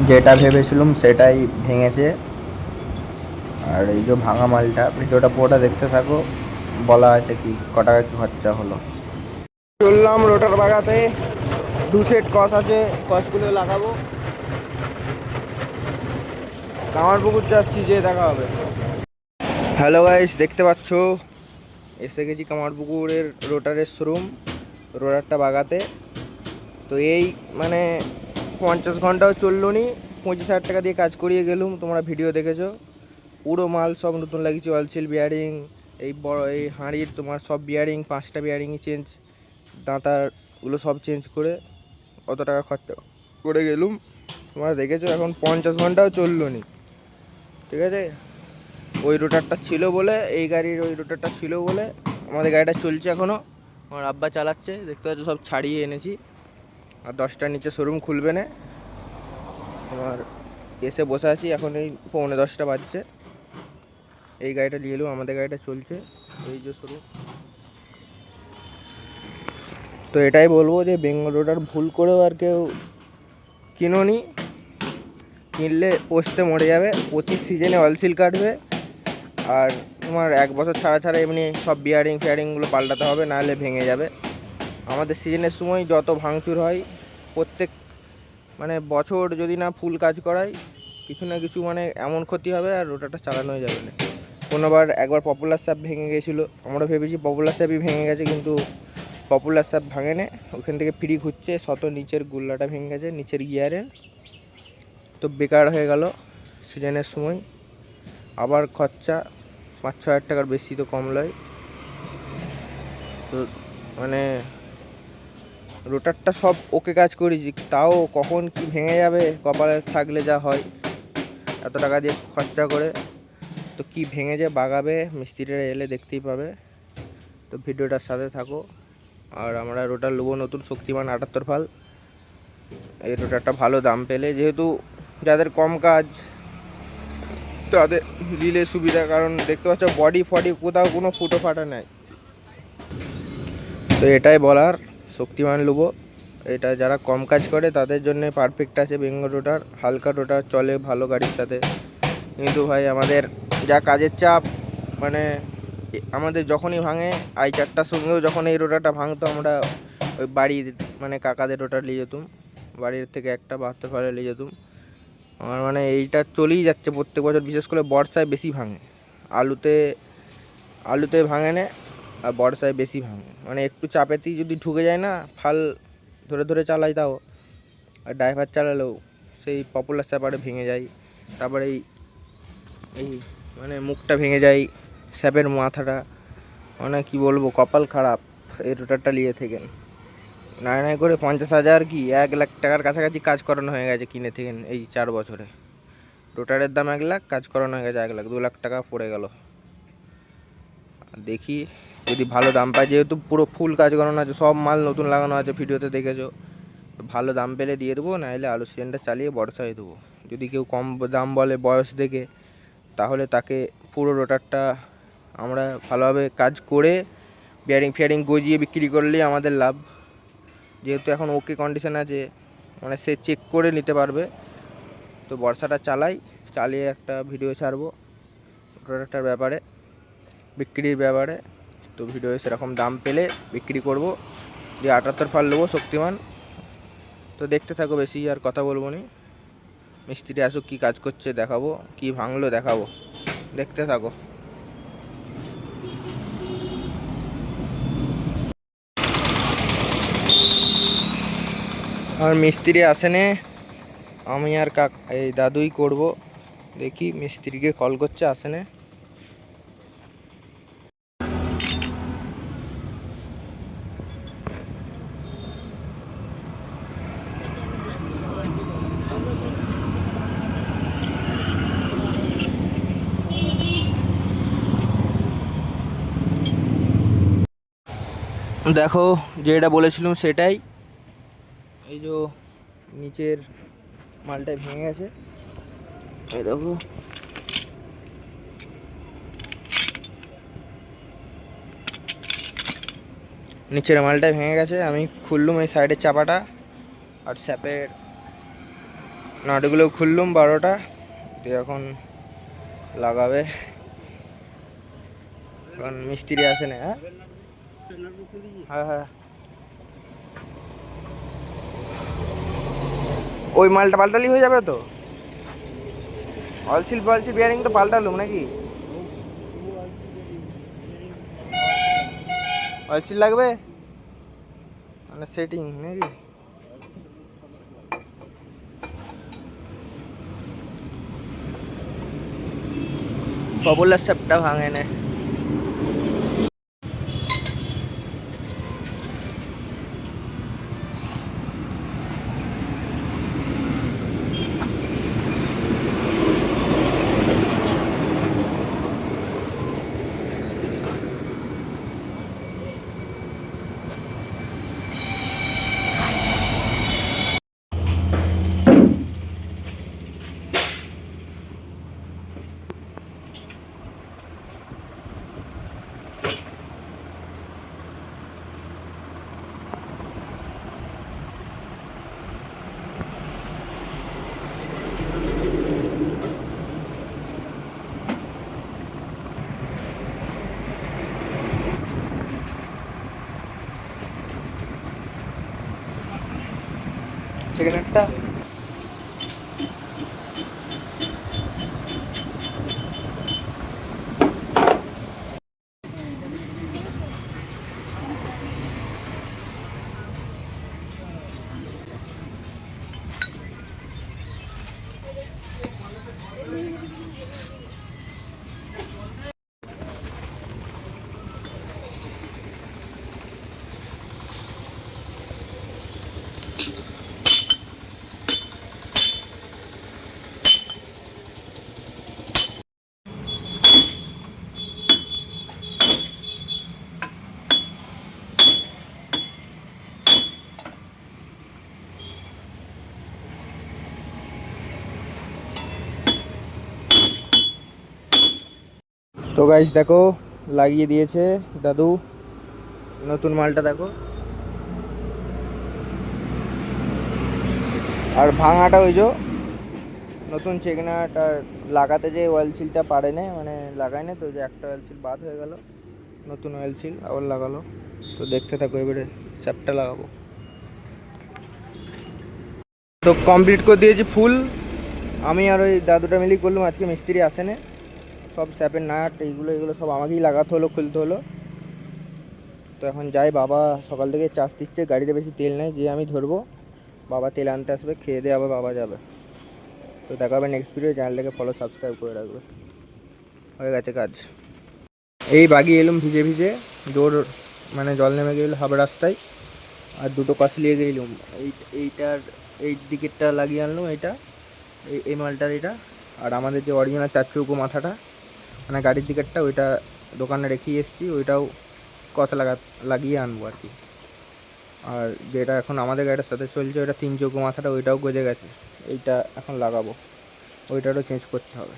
যেটা ভেবেছিলাম সেটাই ভেঙেছে। আর এই যে ভাঙা মালটা, ভিডিওটা পুরোটা দেখতে থাকো, বলা আছে কি ক টাকা কি খরচা হলো। চললাম রোটার বাগাতে, 2 সেট কস আছে, কসগুলো লাগাবো। কামারপুকুর যাচ্ছি, যে দেখা হবে। হ্যালো গাইস, দেখতে পাচ্ছ এসে গেছি কামারপুকুরের রোটারের শোরুম, রোটারটা বাগাতে। তো এই মানে 50 ঘন্টাও চললো নি, 25,000 টাকা দিয়ে কাজ করিয়ে গেলুম, তোমরা ভিডিও দেখেছো। পুরো মাল সব নতুন লাগিয়েছি, অয়েল সিল বিয়ারিং, এই বড় এই হাঁড়ির তোমার সব বিয়ারিং, 5টা বিয়ারিংই চেঞ্জ, দাঁতারগুলো সব চেঞ্জ করে কত টাকা খরচা করে গেলুম তোমরা দেখেছো। এখন 50 ঘন্টাও চললো নি, ঠিক আছে। ওই রোটারটা ছিল বলে, এই গাড়ির ওই রোটারটা ছিল বলে আমাদের গাড়িটা চলছে এখনও। আমার আব্বা চালাচ্ছে, দেখতে পাচ্ছ সব ছাড়িয়ে এনেছি। আর 10টার নিচে শোরুম খুলবে না। তোমার এসে বসে আছি, এখন এই 9:45 বাজছে। এই গাড়িটা নিয়ে এলো, আমাদের গাড়িটা চলছে, এই যে শোরুম। তো এটাই বলবো যে বেঙ্গল রোটার ভুল করেও আর কেউ কিনোনি, কিনলে পোস্তে মরে যাবে। প্রতি সিজনে অয়েল সিল কাটবে, আর তোমার 1 বছর ছাড়া ছাড়া এমনি সব বিয়ারিং ফিয়ারিংগুলো পাল্টাতে হবে, নাহলে ভেঙে যাবে। আমাদের সিজনের সময় যত ভাঙচুর হয়, প্রত্যেক মানে বছর যদি না ফুল কাজ করাই, কিছু না কিছু মানে এমন ক্ষতি হবে, আর রোটারটা চালানোই যাবে না। একবার পপুলার স্যাপ ভেঙে গেছিলো, আমরা ভেবেছি পপুলার স্যাপই ভেঙে গেছে, কিন্তু পপুলার স্যাপ ভাঙে না, ওখান থেকে ফ্রি ঘুরছে, শত নিচের গুল্লাটা ভেঙে গেছে, নিচের গিয়ারের। তো বেকার হয়ে গেল সিজনের সময়, আবার খরচা 5-6 হাজার টাকার বেশি তো কম লয়। তো মানে রোটারটা সব ওকে কাজ করেছি, তাও কখন কি ভেঙে যাবে, কপালে থাকলে যা হয়। এত টাকা দিয়ে খরচা করে তো কি ভেঙেছে বাগাবে, মিস্ত্রিরা এলে দেখতেই পাবে। তো ভিডিওটার সাথে থাকো। আর আমরা রোটার নেবো নতুন, শক্তিমান 78 ফাল। এই রোটারটা ভালো দাম পেলে, যেহেতু যাদের কম কাজ তাদের নিলে সুবিধা, কারণ দেখতে পাচ্ছ বডি ফডি কোথাও কোনো ফুটো ফাটা নেই। তো এটাই বলার, শক্তিমান নেবো। এটা যারা কম কাজ করে তাদের জন্য পারফেক্ট আছে বেঙ্গল রোটার। হালকা রোটার চলে ভালো গাড়ির সাথে, কিন্তু ভাই আমাদের যা কাজের চাপ, মানে আমাদের যখনই ভাঙে, i4টার সঙ্গেও যখন এই রোটারটা ভাঙতো, আমরা ওই বাড়ির মানে কাকাদের রোটার নিয়ে যেতুম, বাড়ির থেকে একটা 72 ফালে নিয়ে যেতুম। আমার মানে এইটা চলেই যাচ্ছে প্রত্যেক বছর, বিশেষ করে বর্ষায় বেশি ভাঙে। আলুতে আলুতে ভাঙে না, আর বর্ষায় বেশি ভাঙে। মানে একটু চাপেতেই যদি ঢুকে যায় না, ফাল ধরে ধরে চালাই তাও, আর ড্রাইভার চালালেও সেই পপুলার স্যাপারে ভেঙে যায়। তারপরে এই এই মানে মুখটা ভেঙে যায়, স্যাপের মাথাটা, মানে কি বলবো, কপাল খারাপ এই রোটারটা নিয়ে থেকে। নাই নাই করে 50,000 কি 1 লাখ টাকার কাছাকাছি কাজ করানো হয়ে গেছে কিনে থেকে এই 4 বছরে। রোটারের দাম 1 লাখ, কাজ করানো হয়ে গেছে 1 লাখ, 2 লাখ টাকা পড়ে গেল। দেখি যদি ভালো দাম পাই, যেহেতু পুরো ফুল কাজ করানো আছে, সব মাল নতুন লাগানো আছে, ভিডিওতে দেখেছো। ভালো দাম পেলে দিয়ে দেবো, নাহলে আলু সিজনটা চালিয়ে বর্ষায় দেবো। যদি কেউ কম দাম বলে বয়স দেখে, তাহলে তাকে পুরো রোটারটা আমরা ভালোভাবে কাজ করে বিয়ারিং ফিয়ারিং গজিয়ে বিক্রি করলেই আমাদের লাভ। যেহেতু এখন ওকে কন্ডিশন আছে, মানে সে চেক করে নিতে পারবে। তো বর্ষাটা চালাই, চালিয়ে একটা ভিডিও ছাড়বো রোটারটার ব্যাপারে, বিক্রির ব্যাপারে। তো ভিডিও সেরকম দাম পেলে বিক্রি করব, দিয়ে 78 ফাল নেবো শক্তিমান। তো দেখতে থাকো, বেশি আর কথা বলবো না। মিস্ত্রি আসুক, কী কাজ করছে দেখাবো, কি ভাঙলো দেখাবো, দেখতে থাকো। আর মিস্ত্রি আসেনে, আমি আর এই দাদুই করব। দেখি মিস্ত্রিকে কল করছে, আসেনে। দেখো যেটা বলেছিলাম সেটাই, এই যে নিচের মালটা ভেঙে গেছে, এই দেখো। নিচের মালটা ভেঙে গেছে, আমি খুললুম এই সাইডের চাপাটা, আর স্যাপের নাটগুলো খুললুম 12টা, তো এখন লাগাবে। এখন মিস্ত্রি আসে না। হ্যাঁ হ্যাঁ হ্যাঁ, ওই মালটা পাল্টালি হয়ে যাবে তো। অলসিল বিয়ারিং তো পাল্টালুম নাকি? অলসিল লাগবে মানে সেটিং নাকি? পপুলার স্যাপটা ভাঙে না। সেকেন্ড একটা তো গাইস দেখো লাগিয়ে দিয়েছে দাদু নতুন মালটা দেখো। আর ভাঙাটা ওই যে নতুন চেকনাটা লাগাতে, যে অয়েল সিলটা পারে না, মানে লাগায় না তো, যে একটা অয়েল সিল বাদ হয়ে গেল, নতুন অয়েল সিল আবার লাগালো। তো দেখতে থাকো, এবারে স্যাপটা লাগাবো। তো কমপ্লিট করে দিয়েছি ফুল। আমি আর ওই দাদুটা মিলিয়ে করলাম, আজকে মিস্ত্রি আসে না। সব স্যাপের নাট এইগুলো সব আমাকেই লাগাতে হলো, খুলতে হলো। তো এখন যাই, বাবা সকাল থেকে চাষ দিচ্ছে, গাড়িতে বেশি তেল নেই, যে আমি ধরবো, বাবা তেল আনতে আসবে, খেয়ে দিয়ে আবার বাবা যাবে। তো দেখা হবে নেক্সট ভিডিও। চ্যানেলটাকে ফলো সাবস্ক্রাইব করে রাখবে। হয়ে গেছে কাজ। এই বাগিয়ে এলুম ভিজে ভিজে, জোর মানে জল নেমে গেল হাফ রাস্তায়। আর দুটো কসলিয়ে গেলুম, এইটার এই দিকেরটা লাগিয়ে আনলুম, এইটা এই মালটার এটা। আর আমাদের যে অরিজিনাল 4 চৌকো মাথাটা মানে গাড়ির দিকেরটা, ওইটা দোকানে রেখে এসেছি, ওইটাও কথা লাগিয়ে আনবো আর কি। আর যেটা এখন আমাদের গাড়িটার সাথে চলছে, ওইটা 3 চৌকো মাথাটা, ওইটাও গজে গেছে, এইটা এখন লাগাবো, ওইটারও চেঞ্জ করতে হবে।